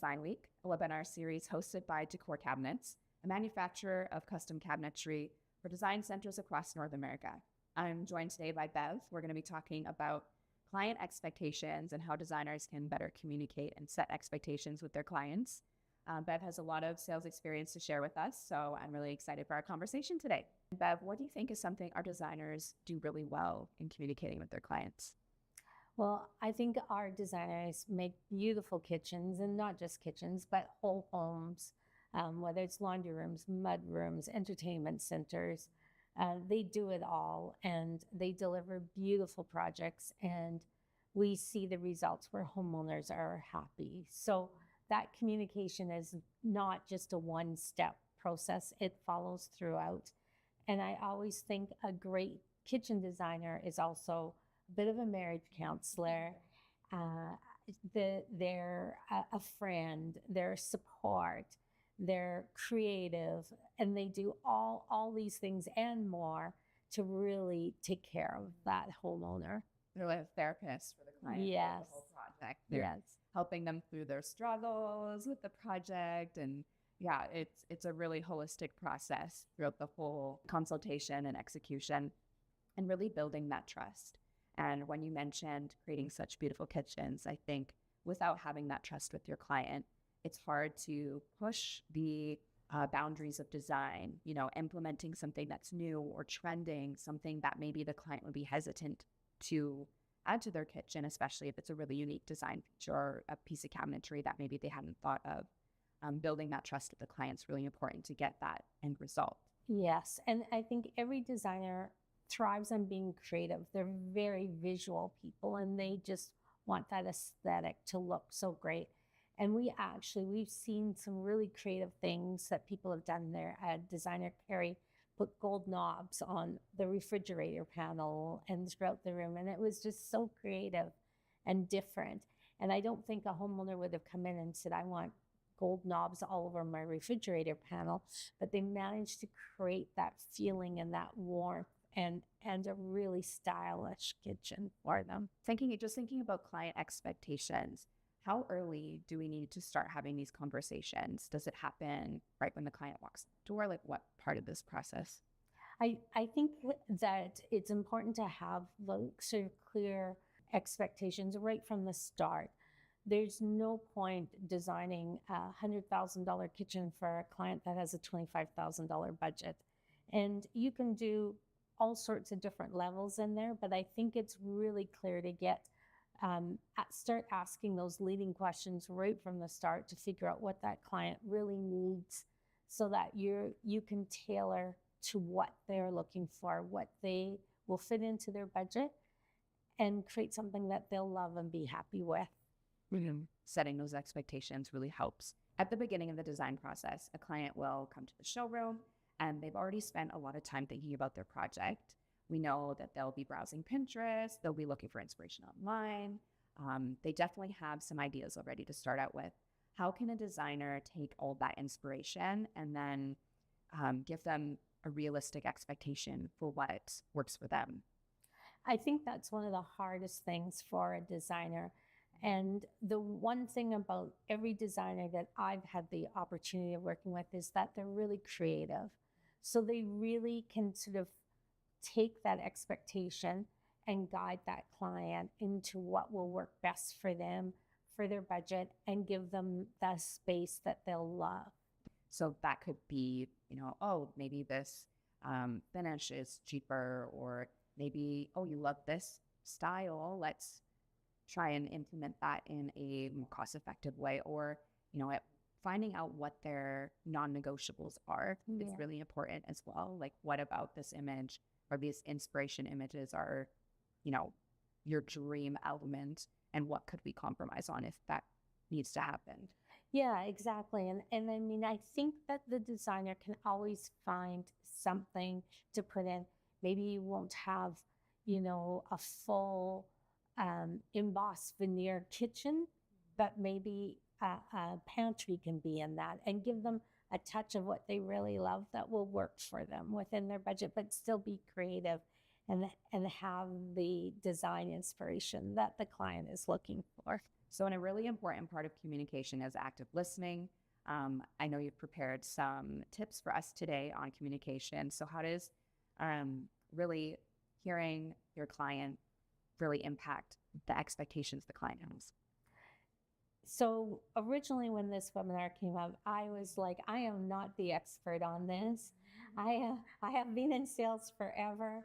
Design Week, a webinar series hosted by Decor Cabinets, a manufacturer of custom cabinetry for design centers across North America. I'm joined today by Bev. We're going to be talking about client expectations and how designers can better communicate and set expectations with their clients. Bev has a lot of sales experience to share with us, so I'm really excited for our conversation today. Bev, what do you think is something our designers do really well in communicating with their clients? Well, I think our designers make beautiful kitchens, and not just kitchens, but whole homes, whether it's laundry rooms, mud rooms, entertainment centers. They do it all, and they deliver beautiful projects, and we see the results where homeowners are happy. So that communication is not just a one-step process. It follows throughout. And I always think a great kitchen designer is also a bit of a marriage counselor. They're a friend, they're support, they're creative, and they do all these things and more to really take care of that homeowner. They're like a therapist for the client. Yes. The whole project. They're helping them through their struggles with the project. And yeah, it's a really holistic process throughout the whole consultation and execution and really building that trust. And when you mentioned creating such beautiful kitchens, I think without having that trust with your client, it's hard to push the boundaries of design, implementing something that's new or trending, something that maybe the client would be hesitant to add to their kitchen, especially if it's a really unique design feature or a piece of cabinetry that maybe they hadn't thought of. Building that trust with the client is really important to get that end result. Yes. And I think every designer thrives on being creative. They're very visual people, and they just want that aesthetic to look so great. And we've seen some really creative things that people have done there. Designer Carrie put gold knobs on the refrigerator panel and throughout the room. And it was just so creative and different. And I don't think a homeowner would have come in and said, I want gold knobs all over my refrigerator panel, but they managed to create that feeling and that warmth and a really stylish kitchen for them. Just thinking about client expectations, how early do we need to start having these conversations? Does it happen right when the client walks in the door? Like what part of this process? I think that it's important to have sort of clear expectations right from the start. There's no point designing a $100,000 kitchen for a client that has a $25,000 budget. And you can do all sorts of different levels in there, but I think it's really clear to start asking those leading questions right from the start to figure out what that client really needs, so that you can tailor to what they're looking for, what they will fit into their budget, and create something that they'll love and be happy with. Mm-hmm. Setting those expectations really helps. At the beginning of the design process, a client will come to the showroom and they've already spent a lot of time thinking about their project. We know that they'll be browsing Pinterest, they'll be looking for inspiration online. They definitely have some ideas already to start out with. How can a designer take all that inspiration and then give them a realistic expectation for what works for them? I think that's one of the hardest things for a designer. And the one thing about every designer that I've had the opportunity of working with is that they're really creative. So they really can sort of take that expectation and guide that client into what will work best for them, for their budget, and give them the space that they'll love. So that could be, maybe this finish is cheaper, or maybe, you love this style, let's try and implement that in a more cost-effective way. Or, finding out what their non-negotiables are is really important as well. Like, what about this image or these inspiration images are, your dream element, and what could we compromise on if that needs to happen? Yeah, exactly. And I mean, I think that the designer can always find something to put in. Maybe you won't have, a full embossed veneer kitchen, but maybe a pantry can be in that, and give them a touch of what they really love that will work for them within their budget, but still be creative and have the design inspiration that the client is looking for. So, a really important part of communication is active listening. I know you've prepared some tips for us today on communication. So, how does really hearing your client really impact the expectations the client has? So originally, when this webinar came up, I was like, I am not the expert on this. I have been in sales forever,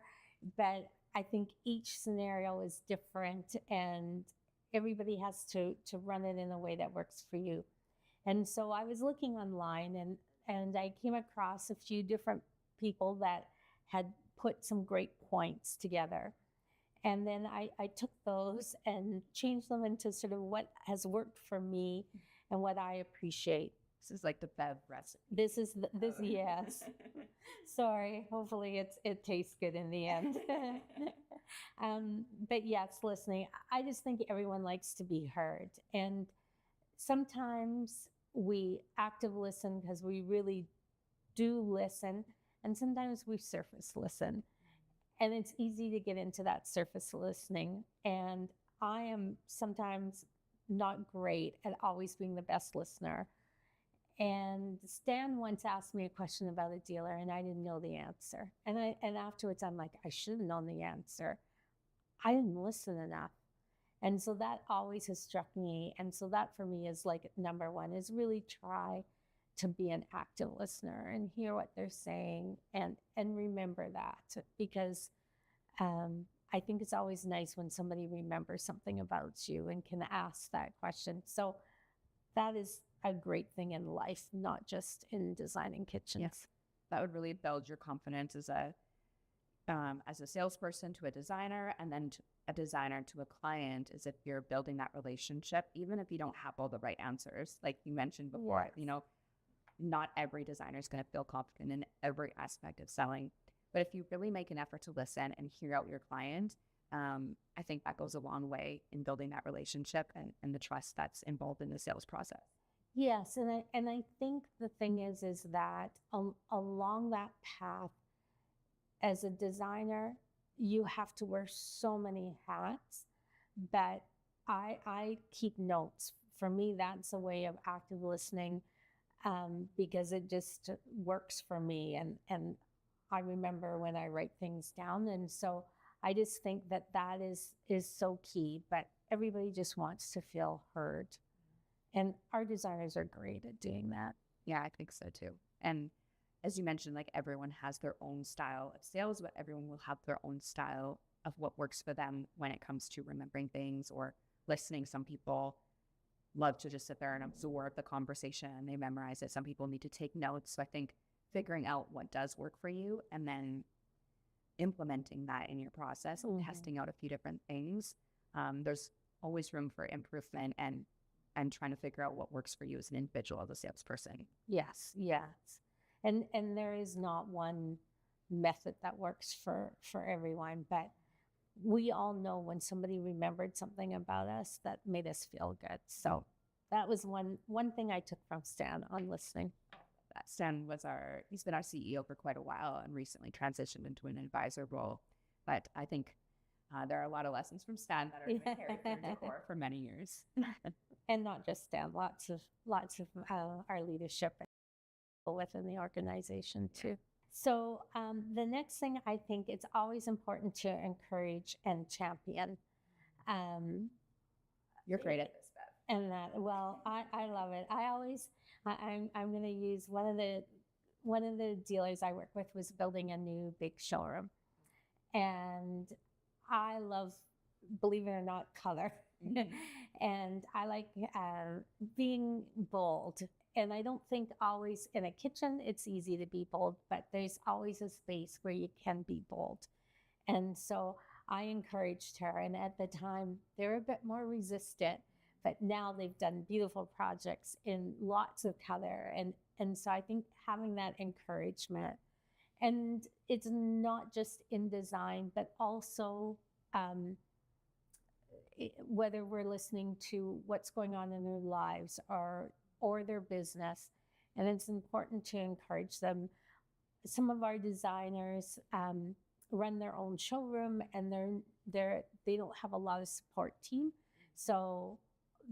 but I think each scenario is different, and everybody has to run it in a way that works for you. And so I was looking online, and I came across a few different people that had put some great points together. And then I took those and changed them into sort of what has worked for me and what I appreciate. This is like the Bev recipe. This is this, yes. Sorry, hopefully it tastes good in the end. But yes, listening. I just think everyone likes to be heard, and sometimes we active listen because we really do listen, and sometimes we surface listen. And it's easy to get into that surface listening. And I am sometimes not great at always being the best listener. And Stan once asked me a question about a dealer, and I didn't know the answer. And afterwards, I'm like, I should have known the answer. I didn't listen enough. And so that always has struck me. And so that for me is like number one, is really try to be an active listener and hear what they're saying, and remember that, because I think it's always nice when somebody remembers something about you and can ask that question. So that is a great thing in life, not just in designing kitchens. Yes, that would really build your confidence as a salesperson to a designer, and then a designer to a client, is if you're building that relationship, even if you don't have all the right answers, like you mentioned before. Yes. Not every designer is going to feel confident in every aspect of selling. But if you really make an effort to listen and hear out your client, I think that goes a long way in building that relationship and the trust that's involved in the sales process. Yes, and I think the thing is that along that path, as a designer, you have to wear so many hats. But I keep notes. For me, that's a way of active listening. Because it just works for me, and I remember when I write things down, and so I just think that is so key. But everybody just wants to feel heard, and our designers are great at doing that. Yeah, I think so too. And as you mentioned, like everyone has their own style of sales, but everyone will have their own style of what works for them when it comes to remembering things or listening. Some people love to just sit there and absorb the conversation and they memorize it. Some people need to take notes. So I think figuring out what does work for you and then implementing that in your process, testing out a few different things. There's always room for improvement and trying to figure out what works for you as an individual, as a salesperson. Yes. And there is not one method that works for everyone, but we all know when somebody remembered something about us that made us feel good. So that was one thing I took from Stan on listening. Stan he's been our CEO for quite a while and recently transitioned into an advisor role. But I think there are a lot of lessons from Stan that are going to carry through Decor for many years. And not just Stan, lots of our leadership within the organization too. So the next thing, I think it's always important to encourage and champion. You're great at this, Bev. And I love it. I'm going to use one of the dealers I work with was building a new big showroom. And I love, believe it or not, color. And I like being bold. And I don't think always in a kitchen it's easy to be bold, but there's always a space where you can be bold. And so I encouraged her. And at the time, they were a bit more resistant, but now they've done beautiful projects in lots of color. And so I think having that encouragement, and it's not just in design, but also whether we're listening to what's going on in their lives or their business. And it's important to encourage them. Some of our designers run their own showroom, and they don't have a lot of support team. So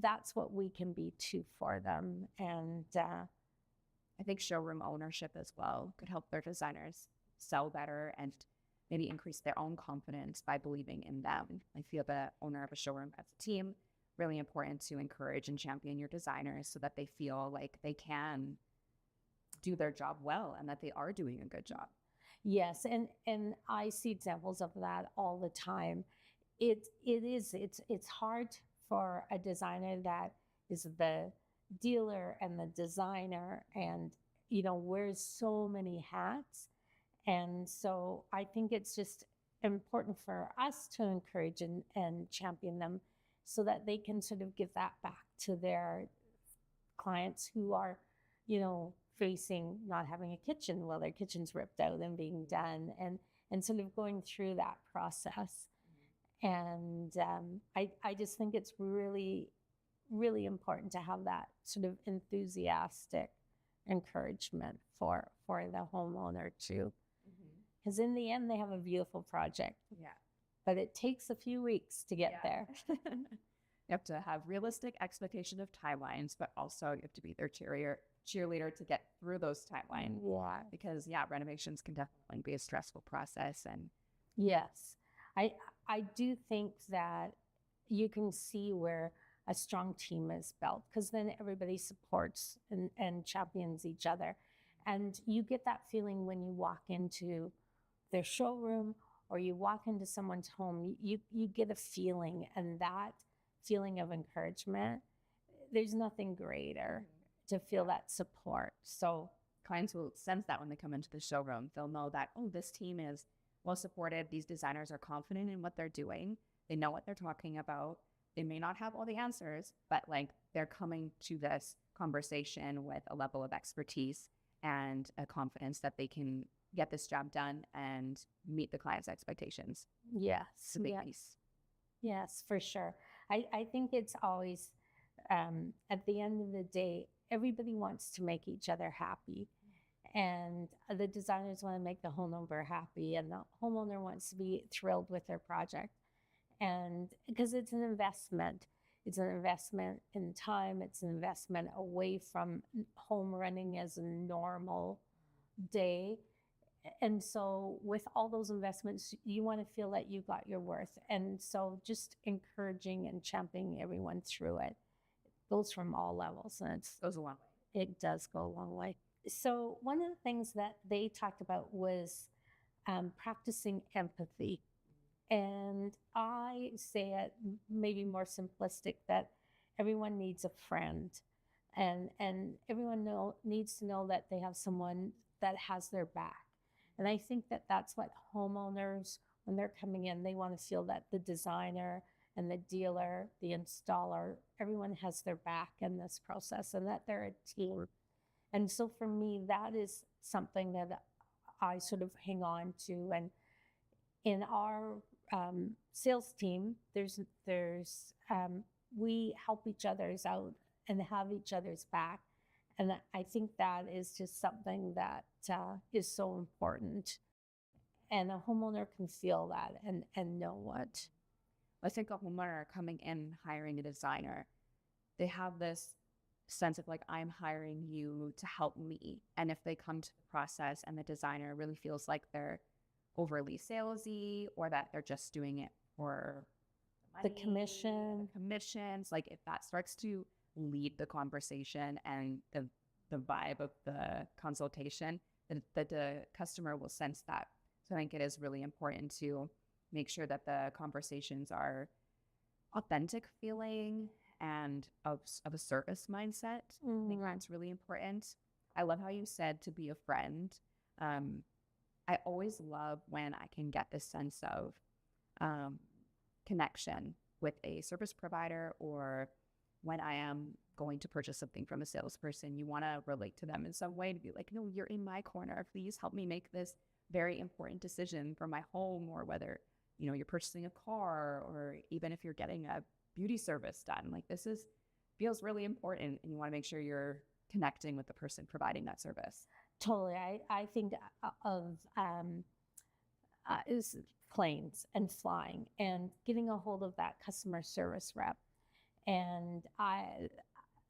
that's what we can be too for them. And I think showroom ownership as well could help their designers sell better and maybe increase their own confidence by believing in them. I feel the owner of a showroom as a team, really important to encourage and champion your designers so that they feel like they can do their job well and that they are doing a good job. yes, and I see examples of that all the time. It's hard for a designer that is the dealer and the designer, and wears so many hats. And so I think it's just important for us to encourage and champion them so that they can sort of give that back to their clients who are, facing not having a kitchen while their kitchen's ripped out and being done, and sort of going through that process. And I just think it's really, really important to have that sort of enthusiastic encouragement for the homeowner too. Because in the end, they have a beautiful project, Yeah. but it takes a few weeks to get there. You have to have realistic expectation of timelines, but also you have to be their cheerleader to get through those timelines. Yeah. Because renovations can definitely be a stressful process. And Yes. I do think that you can see where a strong team is built, because then everybody supports and champions each other. And you get that feeling when you walk into their showroom or you walk into someone's home, you get a feeling, and that feeling of encouragement, there's nothing greater to feel that support. So clients will sense that when they come into the showroom. They'll know that, oh, this team is well supported. These designers are confident in what they're doing. They know what they're talking about. They may not have all the answers, but they're coming to this conversation with a level of expertise and a confidence that they can get this job done and meet the client's expectations. yes, It's a big yeah. piece. Yes, for sure. I think it's always, at the end of the day, everybody wants to make each other happy. And the designers want to make the homeowner happy, and the homeowner wants to be thrilled with their project. And because it's an investment in time, it's an investment away from home running as a normal day. And so with all those investments, you want to feel that you got your worth. And so just encouraging and championing everyone through it goes from all levels, and Goes a long way. it does go a long way. So one of the things that they talked about was practicing empathy. And I say it maybe more simplistic, that everyone needs a friend, and everyone needs to know that they have someone that has their back. And I think that that's what homeowners, when they're coming in, they want to feel that the designer and the dealer, the installer, everyone has their back in this process, and that they're a team. And so for me, that is something that I sort of hang on to. And in our sales team, we help each other's out and have each other's back. And I think that is just something that is so important. And a homeowner can feel that and know what. I think a homeowner coming in, hiring a designer, they have this sense of I'm hiring you to help me. And if they come to the process and the designer really feels like they're overly salesy, or that they're just doing it for The money, commissions, if that starts to lead the conversation and the vibe of the consultation, that the customer will sense that. So I think it is really important to make sure that the conversations are authentic feeling and of a service mindset. I think that's really important. I love how you said to be a friend. I always love when I can get this sense of connection with a service provider, or when I am going to purchase something from a salesperson. You want to relate to them in some way, to be like, no, you're in my corner. Please help me make this very important decision for my home, or whether, you're purchasing a car, or even if you're getting a beauty service done. Feels really important, and you want to make sure you're connecting with the person providing that service. Totally. I think of is planes and flying and getting a hold of that customer service rep. And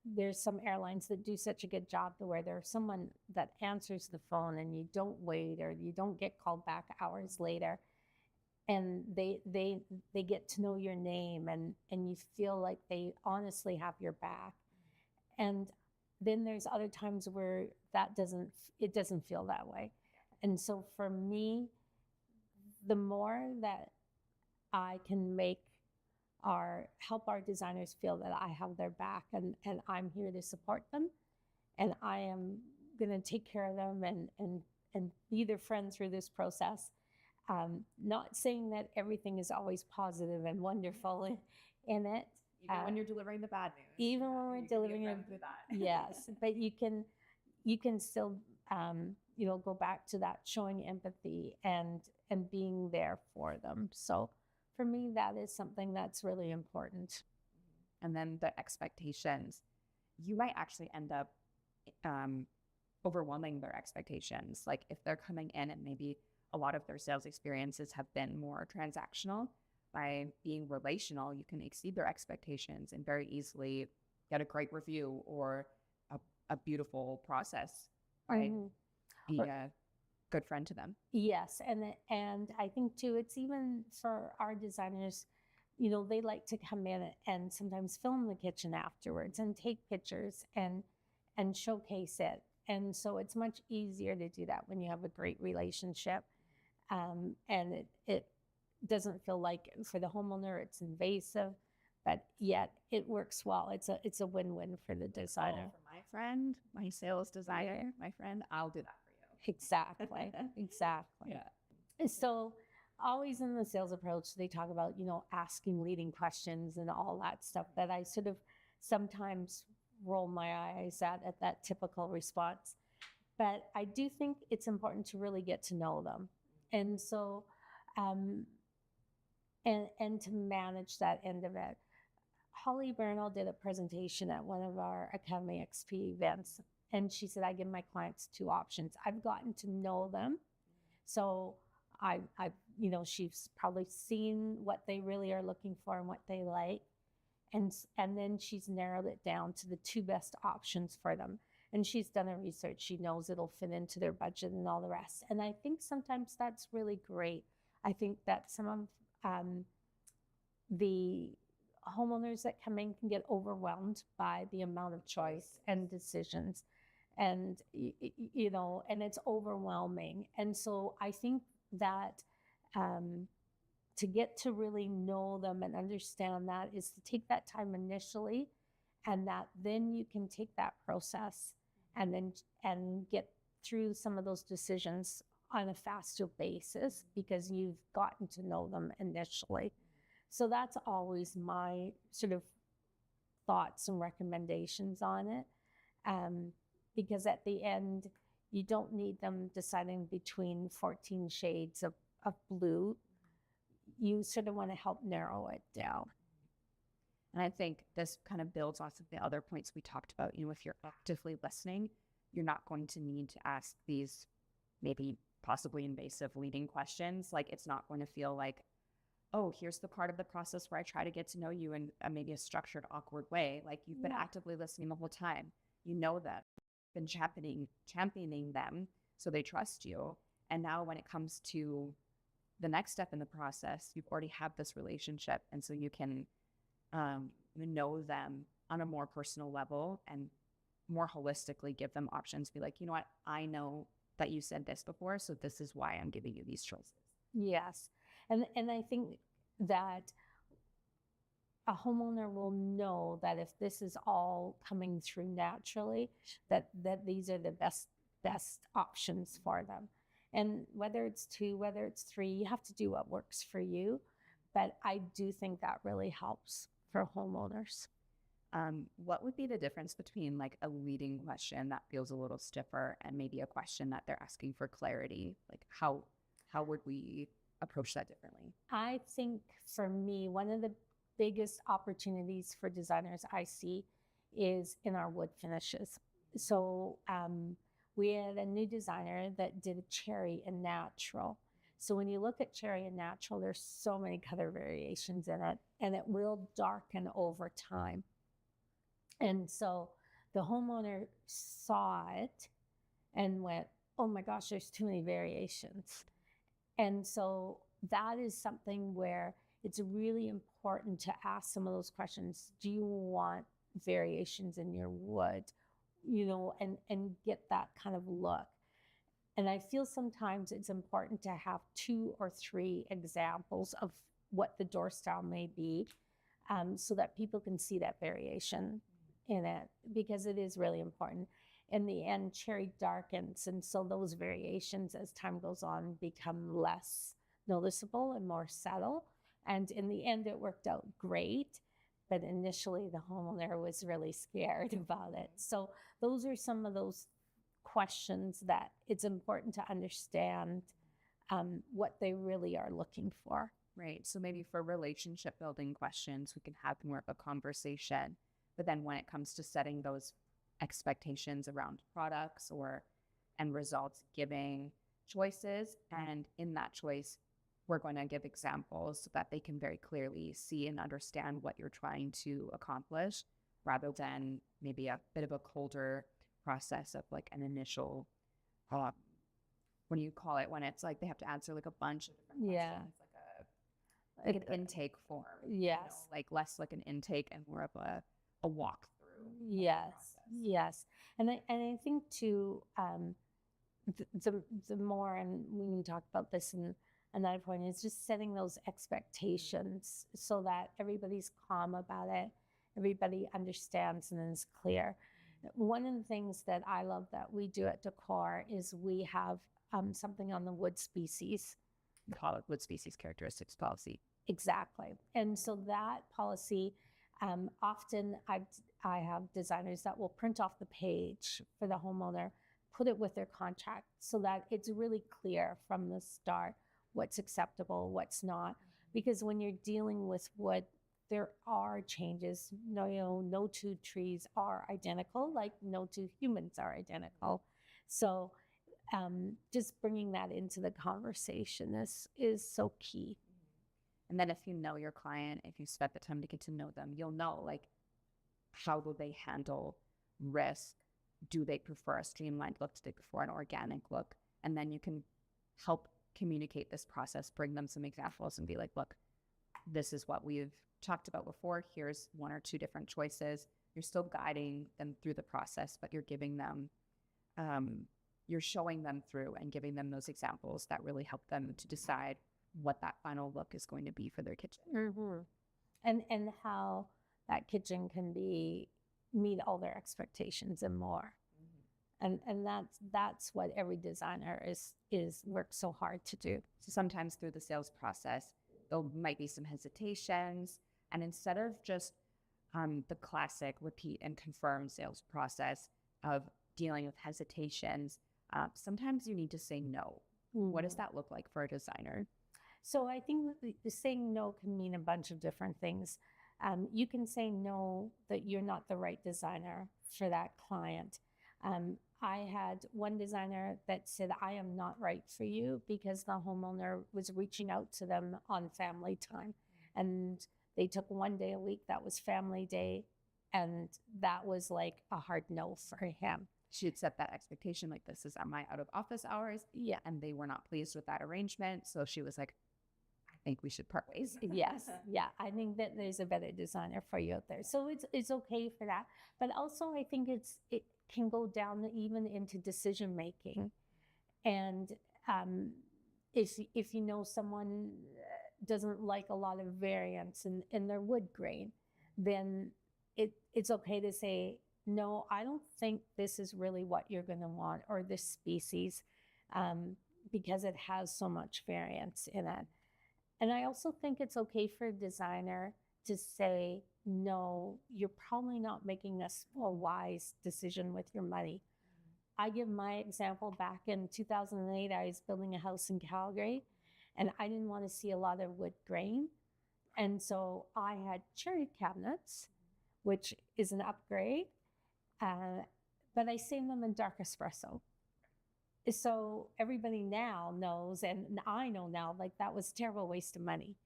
there's some airlines that do such a good job to where there's someone that answers the phone and you don't wait or you don't get called back hours later, and they get to know your name, and you feel like they honestly have your back. And then there's other times where it doesn't feel that way. And so for me, the more that I can help our designers feel that I have their back, and I'm here to support them, and I am going to take care of them and be their friend through this process. Not saying that everything is always positive and wonderful in it. Even when you're delivering the bad news. Even when we're delivering it, through that. yes, but you can still go back to that showing empathy and being there for them. So for me, that is something that's really important. And then the expectations, you might actually end up overwhelming their expectations. Like if they're coming in and maybe a lot of their sales experiences have been more transactional, by being relational, you can exceed their expectations and very easily get a great review or a beautiful process, right? Be a good friend to them. Yes, and I think too, it's even for our designers, they like to come in and sometimes film the kitchen afterwards and take pictures and showcase it. And so it's much easier to do that when you have a great relationship, and it doesn't feel like for the homeowner it's invasive, but yet it works well. It's a win-win for the designer. For my friend, my sales designer, my friend, I'll do that for you. Exactly. Exactly. Yeah. So always in the sales approach, they talk about, asking leading questions and all that stuff that I sort of sometimes roll my eyes at that typical response. But I do think it's important to really get to know them. And so, and to manage that end of it. Holly Bernal did a presentation at one of our Academy XP events, and she said, I give my clients two options. I've gotten to know them. So I've she's probably seen what they really are looking for and what they like. And then she's narrowed it down to the two best options for them. And she's done her research. She knows it'll fit into their budget and all the rest. And I think sometimes that's really great. I think that some of the homeowners that come in can get overwhelmed by the amount of choice and decisions, and and it's overwhelming. And so I think that to get to really know them and understand that is to take that time initially, and that then you can take that process and get through some of those decisions on a faster basis because you've gotten to know them initially. So that's always my sort of thoughts and recommendations on it. Because at the end, you don't need them deciding between 14 shades of blue. You sort of want to help narrow it down. And I think this kind of builds off of the other points we talked about. If you're actively listening, you're not going to need to ask these maybe possibly invasive leading questions. Like it's not going to feel like, oh, here's the part of the process where I try to get to know you in maybe a structured, awkward way. Like you've been actively listening the whole time. You know that you've been championing them so they trust you. And now when it comes to the next step in the process, you've already have this relationship. And so you can know them on a more personal level and more holistically give them options. Be like, you know what, I know that you said this before, so this is why I'm giving you these choices. Yes. And I think that a homeowner will know that if this is all coming through naturally, that these are the best options for them. And whether it's 2, whether it's 3, you have to do what works for you. But I do think that really helps for homeowners. What would be the difference between like a leading question that feels a little stiffer and maybe a question that they're asking for clarity? Like how would we approach that differently? I think for me, one of the biggest opportunities for designers I see is in our wood finishes. So we had a new designer that did a cherry and natural. So when you look at cherry and natural, there's so many color variations in it, and it will darken over time. And so the homeowner saw it and went, oh my gosh, there's too many variations. And so that is something where it's really important to ask some of those questions. Do you want variations in your wood? And get that kind of look. And I feel sometimes it's important to have 2 or 3 examples of what the door style may be, so that people can see that variation in it, because it is really important. In the end, cherry darkens, and so those variations as time goes on become less noticeable and more subtle. And in the end, it worked out great. But initially, the homeowner was really scared about it. So those are some of those questions that it's important to understand what they really are looking for. Right. So maybe for relationship building questions, we can have more of a conversation. But then when it comes to setting those expectations around products or end results, giving choices, and in that choice, we're going to give examples so that they can very clearly see and understand what you're trying to accomplish, rather than maybe a bit of a colder process of like an initial, what do you call it, when it's like they have to answer like a bunch of different questions, like an intake form. Yes. Like less like an intake and more of a walkthrough. Yes. And I think too, the more, and we can talk about this in another point, is just setting those expectations so that everybody's calm about it, everybody understands and is clear. One of the things that I love that we do at Decor is we have something on the wood species. We call it wood species characteristics policy. Exactly. And so that policy, often I have designers that will print off the page for the homeowner, put it with their contract so that it's really clear from the start what's acceptable, what's not. Because when you're dealing with wood, there are changes. No 2 trees are identical, like no 2 humans are identical. So just bringing that into the conversation is so key. And then if you know your client, if you spent the time to get to know them, you'll know like how do they handle risk? Do they prefer a streamlined look? Do they prefer an organic look? And then you can help communicate this process, bring them some examples and be like, look, this is what we've talked about before. Here's 1 or 2 different choices. You're still guiding them through the process, but you're giving them, you're showing them through and giving them those examples that really help them to decide what that final look is going to be for their kitchen. Mm-hmm. And how that kitchen can meet all their expectations and more. And that's what every designer is works so hard to do. So sometimes through the sales process, there might be some hesitations. And instead of just the classic repeat and confirm sales process of dealing with hesitations, sometimes you need to say no. What does that look like for a designer? So I think the saying no can mean a bunch of different things. You can say no, that you're not the right designer for that client. I had one designer that said, I am not right for you, because the homeowner was reaching out to them on family time. And they took 1 day a week, that was family day. And that was like a hard no for him. She had set that expectation, like, this is at my out of office hours. Yeah. And they were not pleased with that arrangement. So she was like, I think we should part ways. Yes. Yeah. I think that there's a better designer for you out there. So it's okay for that. But also I think it can go down even into decision making. And if you know someone doesn't like a lot of variance in their wood grain, then it's okay to say, no, I don't think this is really what you're going to want, or this species, because it has so much variance in it. And I also think it's okay for a designer to say, no, you're probably not making a wise decision with your money. I give my example. Back in 2008, I was building a house in Calgary, and I didn't want to see a lot of wood grain. And so I had cherry cabinets, which is an upgrade, but I saved them in dark espresso. So everybody now knows, and I know now, like that was a terrible waste of money.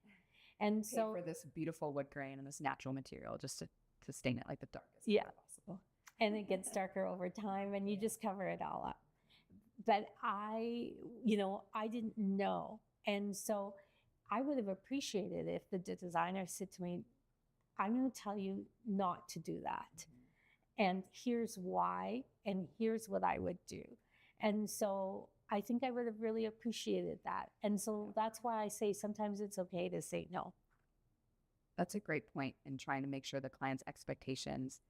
And Pay so, for this beautiful wood grain and this natural material just to stain it like the darkest yeah, color possible. and it gets darker over time, and you just cover it all up. But I didn't know. And so I would have appreciated if the designer said to me, I'm going to tell you not to do that. And here's why, and here's what I would do. And so I think I would have really appreciated that. And so that's why I say sometimes it's okay to say no. That's a great point in trying to make sure the client's expectations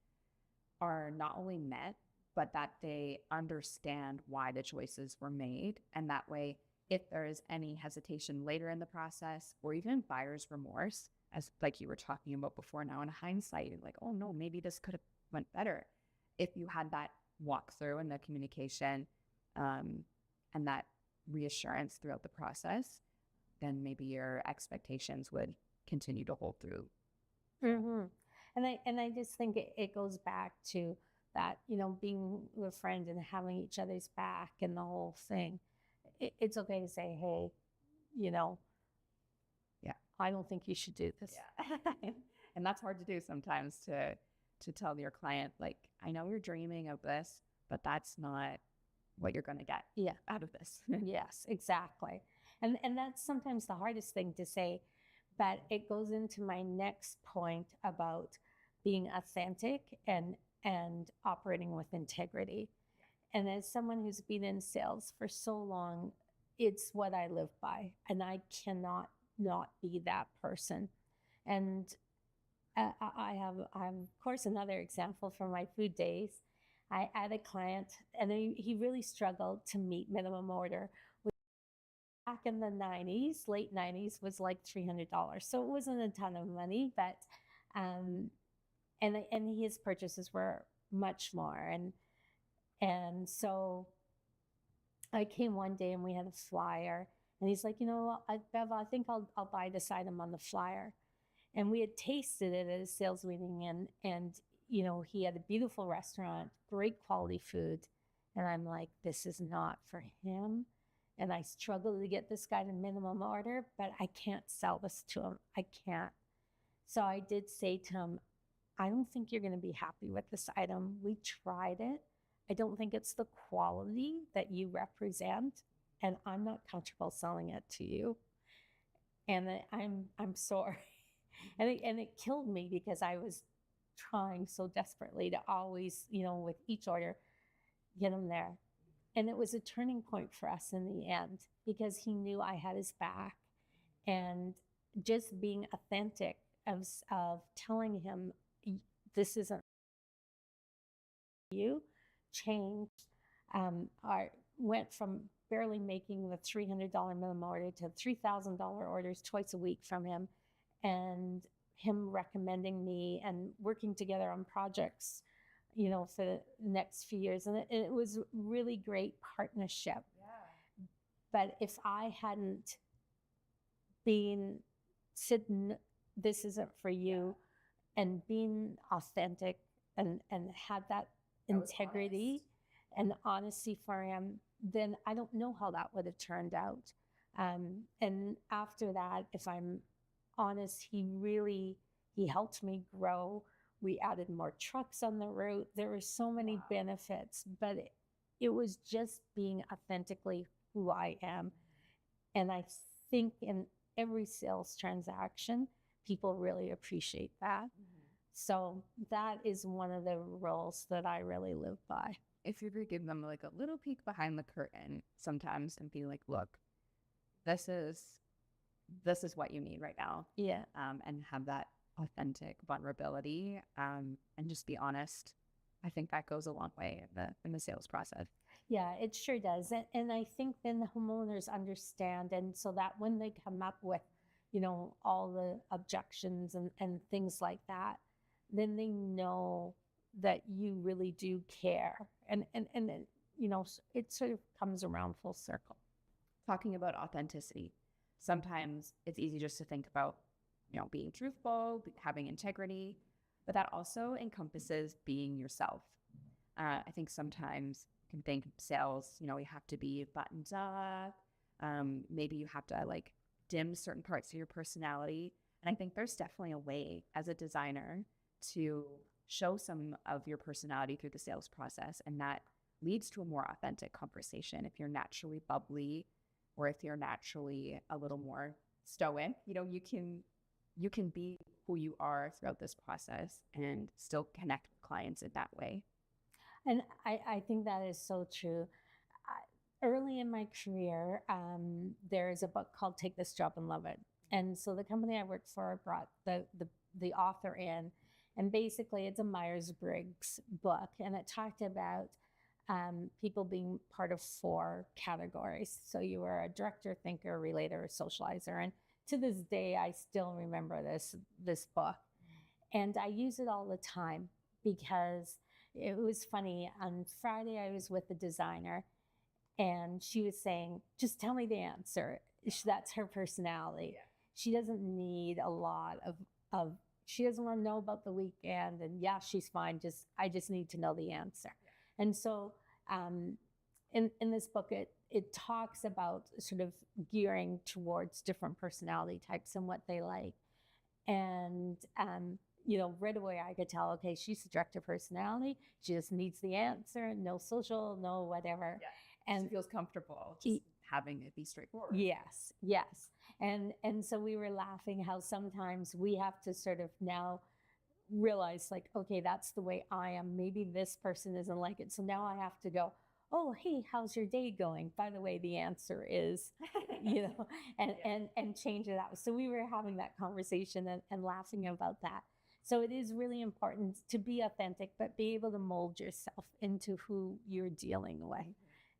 are not only met, but that they understand why the choices were made. And that way, if there is any hesitation later in the process or even buyer's remorse, as like you were talking about before now in hindsight, like, oh no, maybe this could have went better. If you had that walkthrough and the communication and that reassurance throughout the process, then maybe your expectations would continue to hold through. Mm-hmm. And I just think it goes back to that, being with friends and having each other's back and the whole thing. It's okay to say, hey, Yeah. I don't think you should do this. Yeah. And that's hard to do sometimes to tell your client, like, I know you're dreaming of this, but that's not what you're going to get out of this. Yes, exactly. And that's sometimes the hardest thing to say, but it goes into my next point about being authentic and operating with integrity. And as someone who's been in sales for so long, it's what I live by, and I cannot not be that person. And I have, of course, another example from my food days. I had a client, and he really struggled to meet minimum order. Back in the 90s, late 90s, was like $300. So it wasn't a ton of money, but and his purchases were much more. And so I came one day and we had a flyer, and he's like, Bev, I think I'll buy this item on the flyer. And we had tasted it at a sales meeting, and he had a beautiful restaurant, great quality food. And I'm like, this is not for him. And I struggle to get this guy to minimum order, but I can't sell this to him. I can't. So I did say to him, I don't think you're going to be happy with this item. We tried it. I don't think it's the quality that you represent, and I'm not comfortable selling it to you. And I'm sorry. And it killed me because I was trying so desperately to always, with each order, get him there. And it was a turning point for us in the end because he knew I had his back. And just being authentic of telling him, this isn't you, changed. Went from barely making the $300 minimum order to $3,000 orders twice a week from him, and him recommending me and working together on projects, for the next few years. And it was really great partnership. Yeah. But if I hadn't said, this isn't for you, and being authentic and had that integrity and honesty for him, then I don't know how that would have turned out. And after that, if I'm honest, he helped me grow. We added more trucks on the route. There were so many benefits, but it was just being authentically who I am. And I think in every sales transaction, people really appreciate that. Mm-hmm. So that is one of the roles that I really live by. If you ever give them like a little peek behind the curtain sometimes and be like, look, this is what you need right now. Yeah. And have that authentic vulnerability and just be honest. I think that goes a long way in the sales process. Yeah, it sure does. And I think then the homeowners understand. And so that when they come up with, all the objections and things like that, then they know that you really do care. And it sort of comes around full circle. Talking about authenticity, sometimes it's easy just to think about, being truthful, having integrity, but that also encompasses being yourself. I think sometimes can think sales, you have to be buttoned up. Maybe you have to like dim certain parts of your personality. And I think there's definitely a way as a designer to show some of your personality through the sales process. And that leads to a more authentic conversation. If you're naturally bubbly or if you're naturally a little more stoic, you can be who you are throughout this process and still connect with clients in that way. And I think that is so true. Early in my career, there is a book called Take This Job and Love It. And so the company I worked for brought the author in, and basically it's a Myers-Briggs book, and it talked about people being part of 4 categories. So you were a director, thinker, relator, or socializer. And to this day, I still remember this book. And I use it all the time because it was funny. On Friday, I was with the designer, and she was saying, just tell me the answer. That's her personality. Yeah. She doesn't need a lot of she doesn't want to know about the weekend. And yeah, she's fine. I just need to know the answer. Yeah. And so in this book, it talks about sort of gearing towards different personality types and what they like. And, right away I could tell, okay, she's a director personality. She just needs the answer, no social, no whatever. Yeah. And she feels comfortable just having it be straightforward. Yes. And so we were laughing how sometimes we have to sort of now realize like, okay, that's the way I am. Maybe this person isn't like it. So now I have to go, oh, hey, how's your day going? By the way, the answer is, and change it out. So we were having that conversation and laughing about that. So it is really important to be authentic, but be able to mold yourself into who you're dealing with.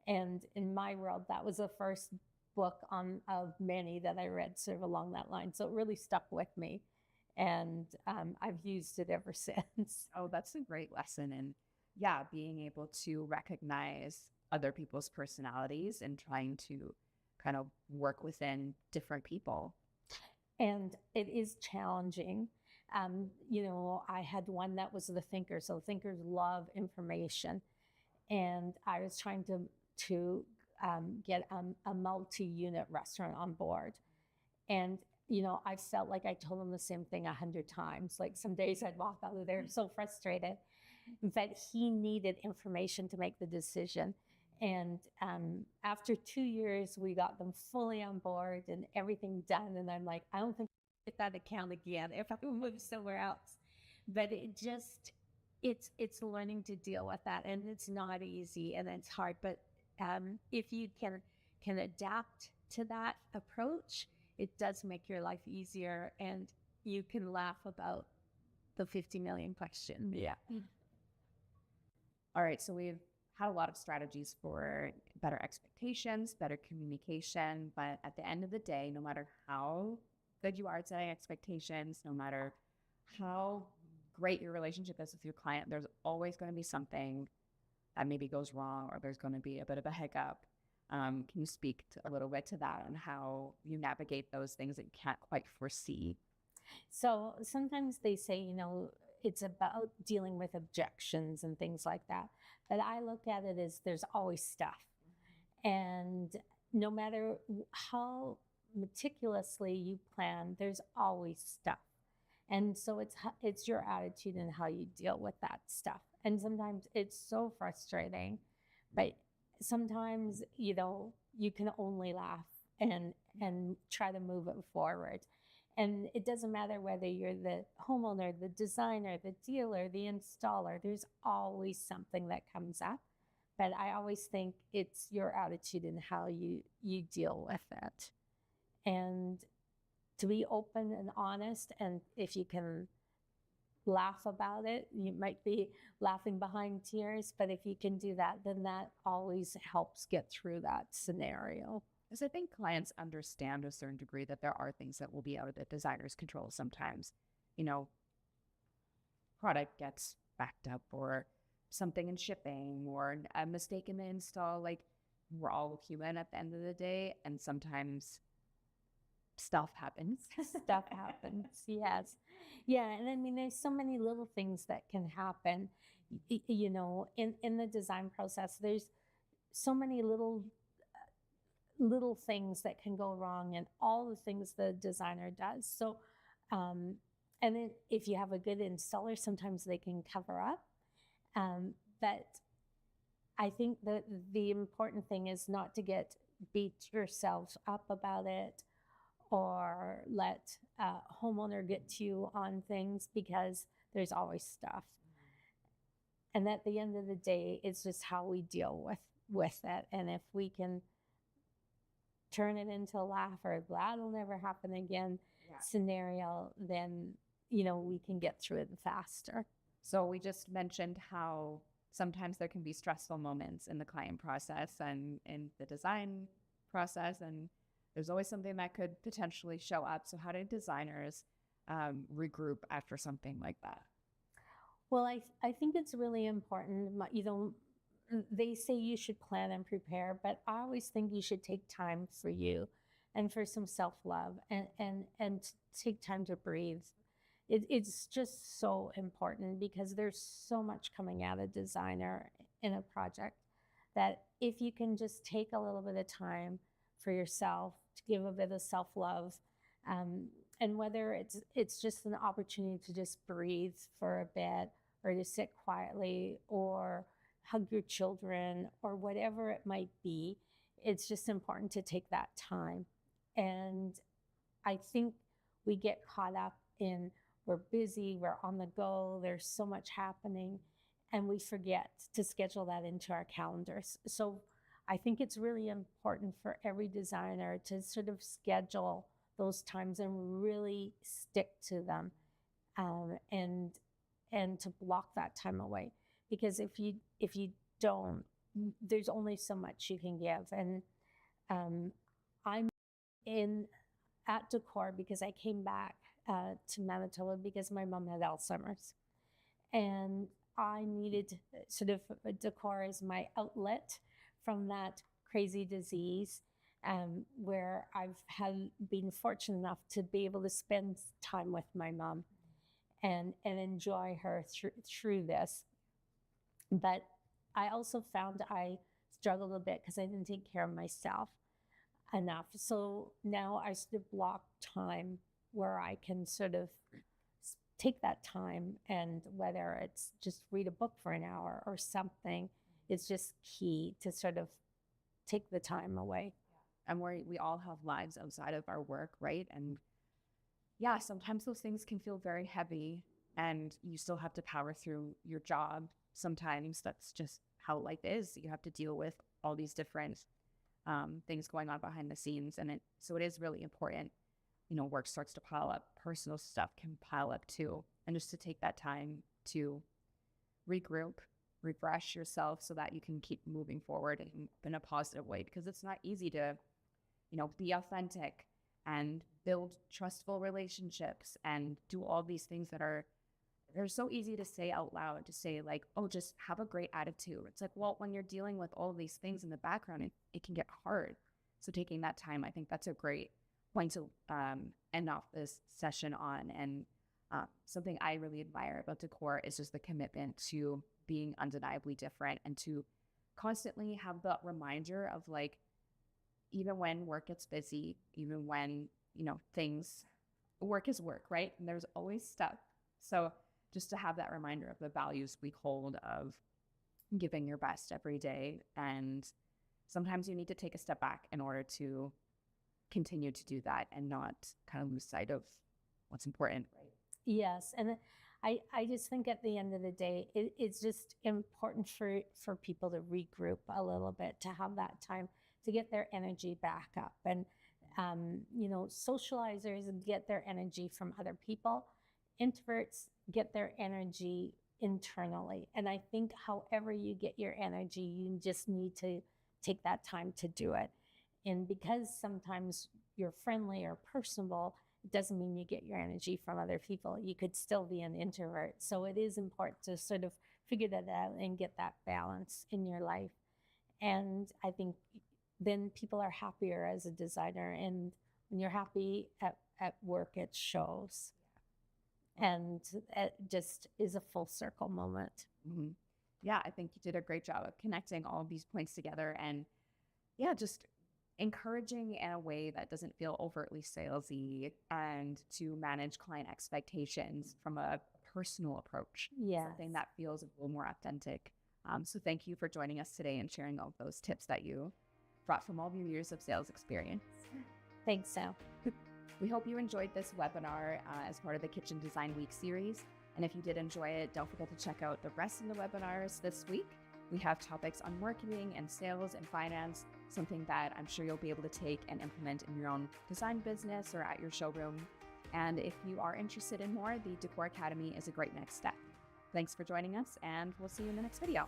And in my world, that was the first book of many that I read sort of along that line. So it really stuck with me. And I've used it ever since. Oh, that's a great lesson. And yeah, being able to recognize other people's personalities and trying to kind of work within different people. And it is challenging. I had one that was the thinker. So thinkers love information. And I was trying to get a multi-unit restaurant on board. And I felt like I told him the same thing 100 times. Like some days I'd walk out of there so frustrated, but he needed information to make the decision. And after 2 years, we got them fully on board and everything done. And I'm like, I don't think I'll get that account again if I move somewhere else. But it's learning to deal with that. And it's not easy and it's hard. But if you can adapt to that approach, it does make your life easier, and you can laugh about the 50 million question. Yeah. All right. So we've had a lot of strategies for better expectations, better communication. But at the end of the day, no matter how good you are at setting expectations, no matter how great your relationship is with your client, there's always going to be something that maybe goes wrong, or there's going to be a bit of a hiccup. Can you speak a little bit to that and how you navigate those things that you can't quite foresee? So sometimes they say, it's about dealing with objections and things like that. But I look at it as there's always stuff. And no matter how meticulously you plan, there's always stuff. And so it's your attitude and how you deal with that stuff. And sometimes it's so frustrating, but sometimes, you can only laugh and try to move it forward. And it doesn't matter whether you're the homeowner, the designer, the dealer, the installer, there's always something that comes up. But I always think it's your attitude and how you deal with it. And to be open and honest, and if you can laugh about it, you might be laughing behind tears, but if you can do that, then that always helps get through that scenario. Because I think clients understand to a certain degree that there are things that will be out of the designer's control sometimes. Product gets backed up, or something in shipping, or a mistake in the install. Like, we're all human at the end of the day, and sometimes stuff happens. Stuff happens, yes. Yeah, and I mean, there's so many little things that can happen. In the design process, so many little things that can go wrong and all the things the designer does. So, and then if you have a good installer, sometimes they can cover up. But I think that the important thing is not to beat yourself up about it or let a homeowner get to you on things, because there's always stuff. And at the end of the day, it's just how we deal with it. And if we can turn it into a laugh or that'll never happen again scenario, then, we can get through it faster. So we just mentioned how sometimes there can be stressful moments in the client process and in the design process, and there's always something that could potentially show up. So how do designers regroup after something like that? Well, I think it's really important. They say you should plan and prepare, but I always think you should take time for you and for some self-love and take time to breathe. It's just so important, because there's so much coming out of designer in a project that if you can just take a little bit of time for yourself to give a bit of self-love, and whether it's just an opportunity to just breathe for a bit, or to sit quietly, or hug your children, or whatever it might be, it's just important to take that time. And I think we get caught up in, we're busy, we're on the go, there's so much happening, and we forget to schedule that into our calendars. So I think it's really important for every designer to sort of schedule those times and really stick to them, and to block that time away. Because if you don't, there's only so much you can give. And I'm at Decor because I came back to Manitoba because my mom had Alzheimer's, and I needed sort of Decor as my outlet from that crazy disease, where I've been fortunate enough to be able to spend time with my mom and enjoy her through this. But I also found I struggled a bit because I didn't take care of myself enough. So now I sort of block time where I can sort of take that time, and whether it's just read a book for an hour or something, it's just key to sort of take the time away. And we all have lives outside of our work, right? And yeah, sometimes those things can feel very heavy, and you still have to power through your job. Sometimes that's just how life is. You have to deal with all these different things going on behind the scenes. And so it is really important, work starts to pile up, personal stuff can pile up too. And just to take that time to regroup, refresh yourself so that you can keep moving forward in a positive way, because it's not easy to, be authentic and build trustful relationships and do all these things that they're so easy to say out loud, to say like, oh, just have a great attitude. It's like, well, when you're dealing with all these things in the background, it can get hard. So taking that time, I think that's a great point to end off this session on. And something I really admire about Decor is just the commitment to being undeniably different, and to constantly have that reminder of like, even when work gets busy, even when, work is work, right? And there's always stuff. So just to have that reminder of the values we hold of giving your best every day. And sometimes you need to take a step back in order to continue to do that and not kind of lose sight of what's important, right? Yes. And I just think at the end of the day, it's just important for people to regroup a little bit, to have that time to get their energy back up. And, socializers get their energy from other people. Introverts get their energy internally. And I think however you get your energy, you just need to take that time to do it. And because sometimes you're friendly or personable, it doesn't mean you get your energy from other people. You could still be an introvert. So it is important to sort of figure that out and get that balance in your life. And I think then people are happier as a designer. And when you're happy at work, it shows. And it just is a full circle moment. Mm-hmm. Yeah, I think you did a great job of connecting all of these points together and yeah, just encouraging in a way that doesn't feel overtly salesy and to manage client expectations from a personal approach, Yes. something that feels a little more authentic. So thank you for joining us today and sharing all of those tips that you brought from all of your years of sales experience. Thanks, Sam. We hope you enjoyed this webinar as part of the Kitchen Design Week series. And if you did enjoy it, don't forget to check out the rest of the webinars this week. We have topics on marketing and sales and finance, something that I'm sure you'll be able to take and implement in your own design business or at your showroom. And if you are interested in more, the Decor Academy is a great next step. Thanks for joining us, and we'll see you in the next video.